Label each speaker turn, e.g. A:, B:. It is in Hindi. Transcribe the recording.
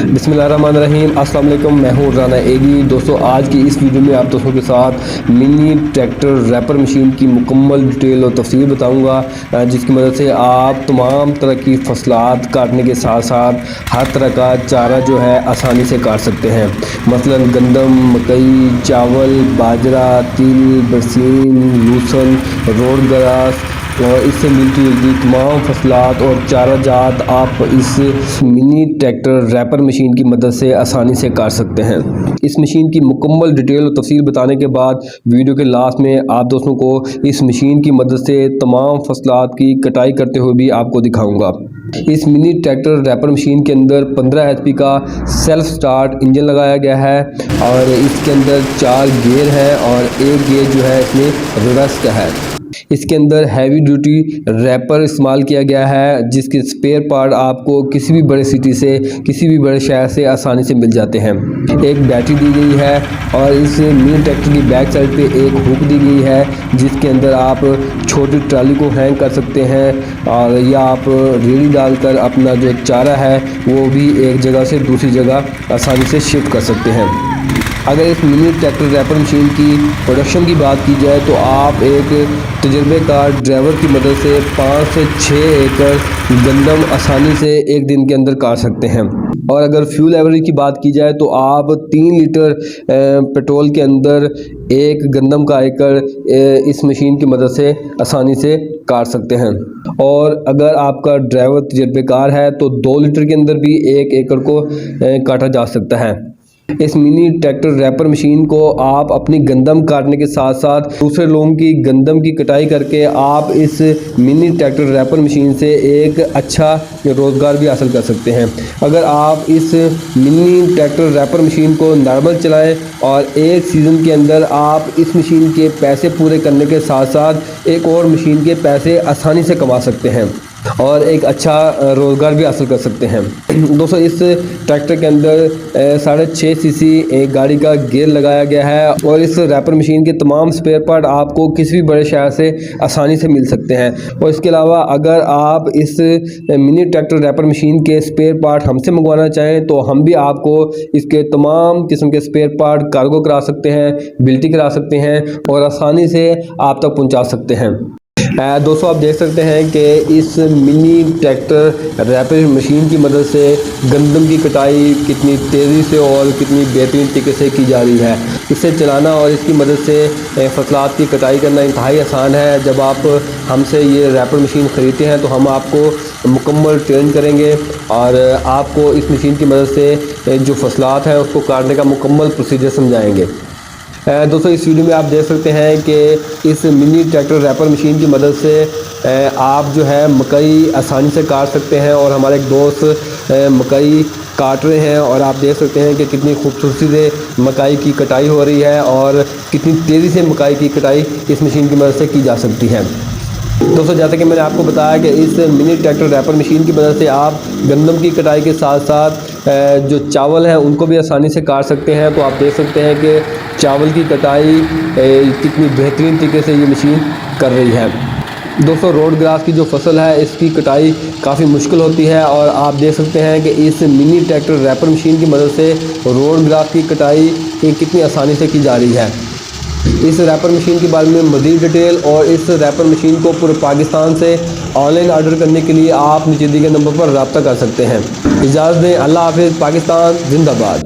A: बिस्मिल्लाहिर्रहमानिर्रहीम। अस्सलाम वालेकुम, मैं हूँ राना एगी। दोस्तों, आज की इस वीडियो में आप दोस्तों के साथ मिनी ट्रैक्टर रैपर मशीन की मुकम्मल डिटेल और तफसील बताऊंगा, जिसकी मदद से आप तमाम तरह की फसलात काटने के साथ साथ हर तरह का चारा जो है आसानी से काट सकते हैं। मसलन गंदम, मकई, चावल, बाजरा, तिल, बरसीन, लूसन, रोड ग्रास और इससे मिलती जुलती तमाम फसलात और चारा जात आप इस मिनी ट्रैक्टर रैपर मशीन की मदद से आसानी से काट सकते हैं। इस मशीन की मुकम्मल डिटेल और तफसील बताने के बाद वीडियो के लास्ट में आप दोस्तों को इस मशीन की मदद से तमाम फसलात की कटाई करते हुए भी आपको दिखाऊंगा। इस मिनी ट्रैक्टर रैपर मशीन के अंदर 15 HP का सेल्फ स्टार्ट इंजन लगाया गया है और इसके अंदर 4 गियर हैं और एक गियर जो है इसमें रिवर्स का है। इसके अंदर हैवी ड्यूटी रैपर इस्तेमाल किया गया है, जिसके स्पेयर पार्ट आपको किसी भी बड़े सिटी से, किसी भी बड़े शहर से आसानी से मिल जाते हैं। एक बैटरी दी गई है और इस मिनी ट्रैक्टर की बैक साइड पे एक हुक दी गई है, जिसके अंदर आप छोटी ट्राली को हैंग कर सकते हैं और या आप रेडी डालकर अपना जो चारा है वो भी एक जगह से दूसरी जगह आसानी से शिफ्ट कर सकते हैं। अगर इस मिनी ट्रैक्टर रैपर मशीन की प्रोडक्शन की बात की जाए तो आप एक तजर्बेकार ड्राइवर की मदद से 5 से 6 एकड़ गंदम आसानी से एक दिन के अंदर काट सकते हैं। और अगर फ्यूल एवरेज की बात की जाए तो आप 3 लीटर पेट्रोल के अंदर एक गंदम का एकड़ इस मशीन की मदद से आसानी से काट सकते हैं। और अगर आपका ड्राइवर तजर्बेकार है तो 2 लीटर के अंदर भी एक एकड़ को काटा जा सकता है। इस मिनी ट्रैक्टर रैपर मशीन को आप अपनी गंदम काटने के साथ साथ दूसरे लोगों की गंदम की कटाई करके आप इस मिनी ट्रैक्टर रैपर मशीन से एक अच्छा रोज़गार भी हासिल कर सकते हैं। अगर आप इस मिनी ट्रैक्टर रैपर मशीन को नॉर्मल चलाएं और एक सीज़न के अंदर आप इस मशीन के पैसे पूरे करने के साथ साथ एक और मशीन के पैसे आसानी से कमा सकते हैं और एक अच्छा रोज़गार भी हासिल कर सकते हैं। दोस्तों, इस ट्रैक्टर के अंदर 6.5 cc एक गाड़ी का गियर लगाया गया है और इस रैपर मशीन के तमाम स्पेयर पार्ट आपको किसी भी बड़े शहर से आसानी से मिल सकते हैं। और इसके अलावा अगर आप इस मिनी ट्रैक्टर रैपर मशीन के स्पेयर पार्ट हमसे मंगवाना चाहें तो हम भी आपको इसके तमाम किस्म के स्पेयर पार्ट कार्गो करा सकते हैं, बिल्टी करा सकते हैं और आसानी से आप तक पहुँचा सकते हैं। दोस्तों, आप देख सकते हैं कि इस मिनी ट्रैक्टर रैपर मशीन की मदद से गंदम की कटाई कितनी तेज़ी से और कितनी बेहतरीन तरीके से की जा रही है। इसे चलाना और इसकी मदद से फसलात की कटाई करना इंतहाई आसान है। जब आप हमसे ये रैपर मशीन ख़रीदते हैं तो हम आपको मुकम्मल ट्रेन करेंगे और आपको इस मशीन की मदद से जो फसलात हैं उसको काटने का मुकम्मल प्रोसीजर समझाएँगे। दोस्तों, इस वीडियो में आप देख सकते हैं कि इस मिनी ट्रैक्टर रैपर मशीन की मदद से आप जो है मकई आसानी से काट सकते हैं और हमारे एक दोस्त मकई काट रहे हैं और आप देख सकते हैं कि कितनी खूबसूरती से मकई की कटाई हो रही है और कितनी तेज़ी से मकई की कटाई इस मशीन की मदद से की जा सकती है। दोस्तों, जैसा कि मैंने आपको बताया कि इस मिनी ट्रैक्टर रैपर मशीन की मदद से आप गंदम की कटाई के साथ साथ जो चावल हैं उनको भी आसानी से काट सकते हैं। तो आप देख सकते हैं कि चावल की कटाई कितनी बेहतरीन तरीके से ये मशीन कर रही है। दोस्तों, रोड ग्रास की जो फसल है इसकी कटाई काफ़ी मुश्किल होती है और आप देख सकते हैं कि इस मिनी ट्रैक्टर रैपर मशीन की मदद से रोड ग्रास की कटाई कितनी आसानी से की जा रही है। इस रैपर मशीन के बारे में मज़ीद डिटेल और इस रैपर मशीन को पूरे पाकिस्तान से ऑनलाइन ऑर्डर करने के लिए आप नीचे दिए गए नंबर पर रब्ता कर सकते हैं। इजाज़त दें। अल्लाह हाफ़िज़। पाकिस्तान जिंदाबाद।